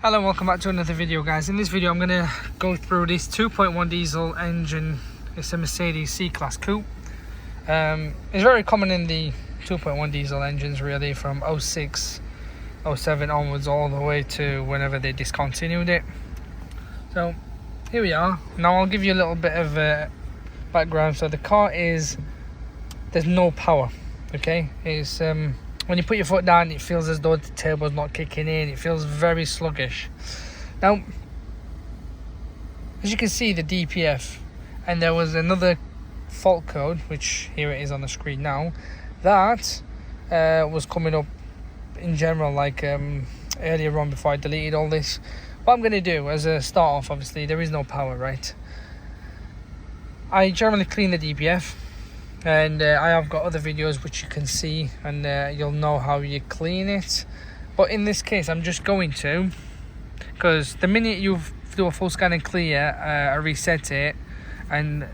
Hello and welcome back to another video, guys. In this video I'm going to go through this 2.1 diesel engine. It's a Mercedes C-Class coupe. It's very common in the 2.1 diesel engines, really, from 06, 07 onwards all the way to whenever they discontinued it. So here we are. Now I'll give you a little bit of background. So the car there's no power, okay? It's when you put your foot down, it feels as though the turbo's not kicking in. It feels very sluggish. Now, as you can see, the DPF, and there was another fault code, which here it is on the screen now, that was coming up in general, like earlier on before I deleted all this. What I'm going to do as a start off, obviously, there is no power, right? I generally clean the DPF. And I have got other videos which you can see, and you'll know how you clean it. But in this case, I'm just going to, because the minute you do a full scan and clear, I reset it, and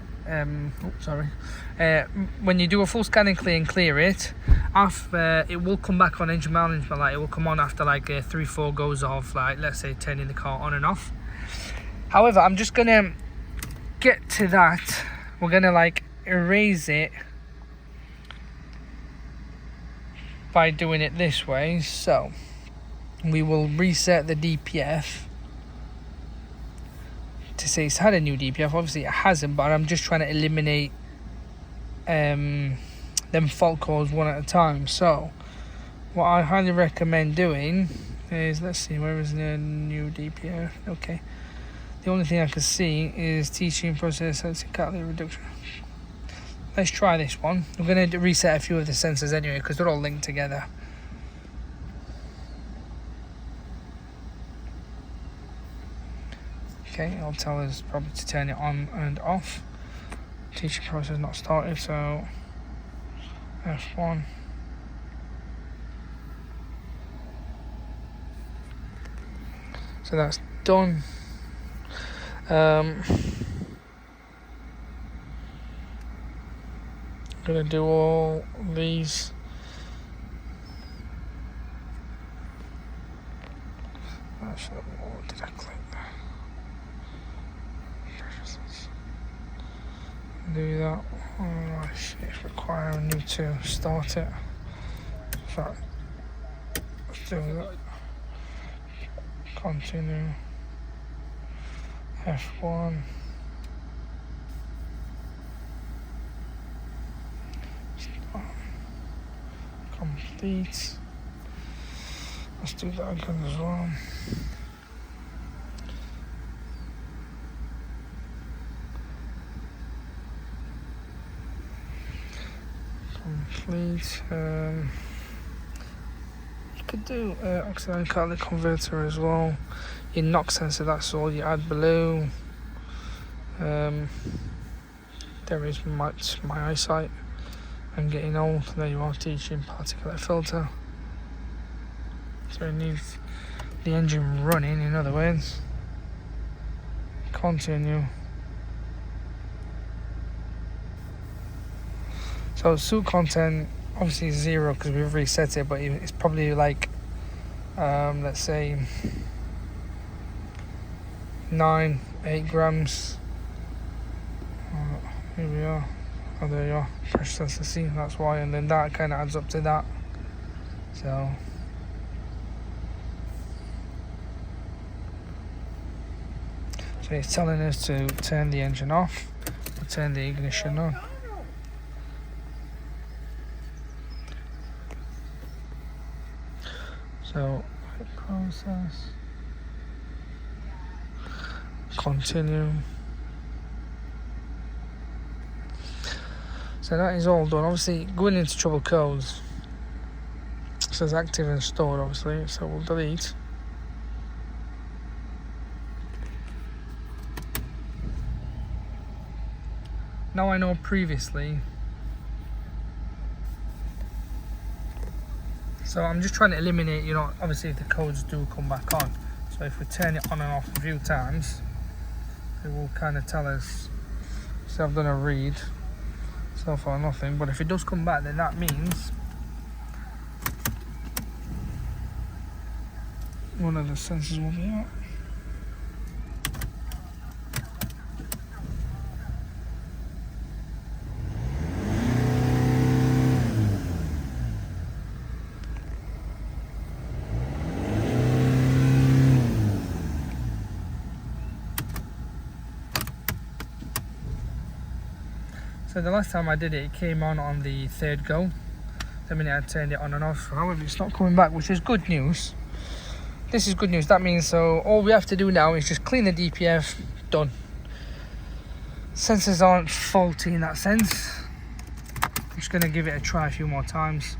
when you do a full scan and clear it, it will come back on engine management light. It will come on after like 3-4 goes off, like let's say turning the car on and off. However, I'm just gonna get to that. We're gonna like erase it by doing it this way. So we will reset the DPF to say it's had a new DPF. Obviously it hasn't, but I'm just trying to eliminate them fault codes one at a time. So what I highly recommend doing is, let's see, where is the new DPF? Okay, the only thing I can see is teaching process catalytic reduction. Let's try this one. I'm going to reset a few of the sensors anyway, because they're all linked together. Okay, it'll tell us probably to turn it on and off. Teaching process not started, so F1. So that's done. I'm going to do all these. Actually, what did I click there? Do that. Oh shit, it's requiring you to start it. So, let's do that. Continue. F1. Complete. Let's do that again as well. Complete. You could do oxide catalytic converter as well. Your knock sensor, that's all. You add blue. There is my eyesight. I'm getting old. There you are, teaching particulate filter. So it needs the engine running, in other words. Continue. So soot content obviously is 0 because we've reset it, but it's probably like let's say 9-8 grams. Here we are. Oh, there you are, pressure sensor C, that's why, and then that kind of adds up to that. So it's telling us to turn the engine off, or turn the ignition on. So process, continue. So that is all done. Obviously, going into trouble codes, it says active and stored, obviously, so we'll delete. Now I know previously, so I'm just trying to eliminate, obviously if the codes do come back on. So if we turn it on and off a few times, it will kind of tell us. So I've done a read. So far nothing, but if it does come back, then that means one of the sensors will be out. So the last time I did it, it came on the third go. The minute I turned it on and off. However, it's not coming back, which is good news. This is good news. That means so all we have to do now is just clean the DPF. Done. Sensors aren't faulty in that sense. I'm just going to give it a try a few more times.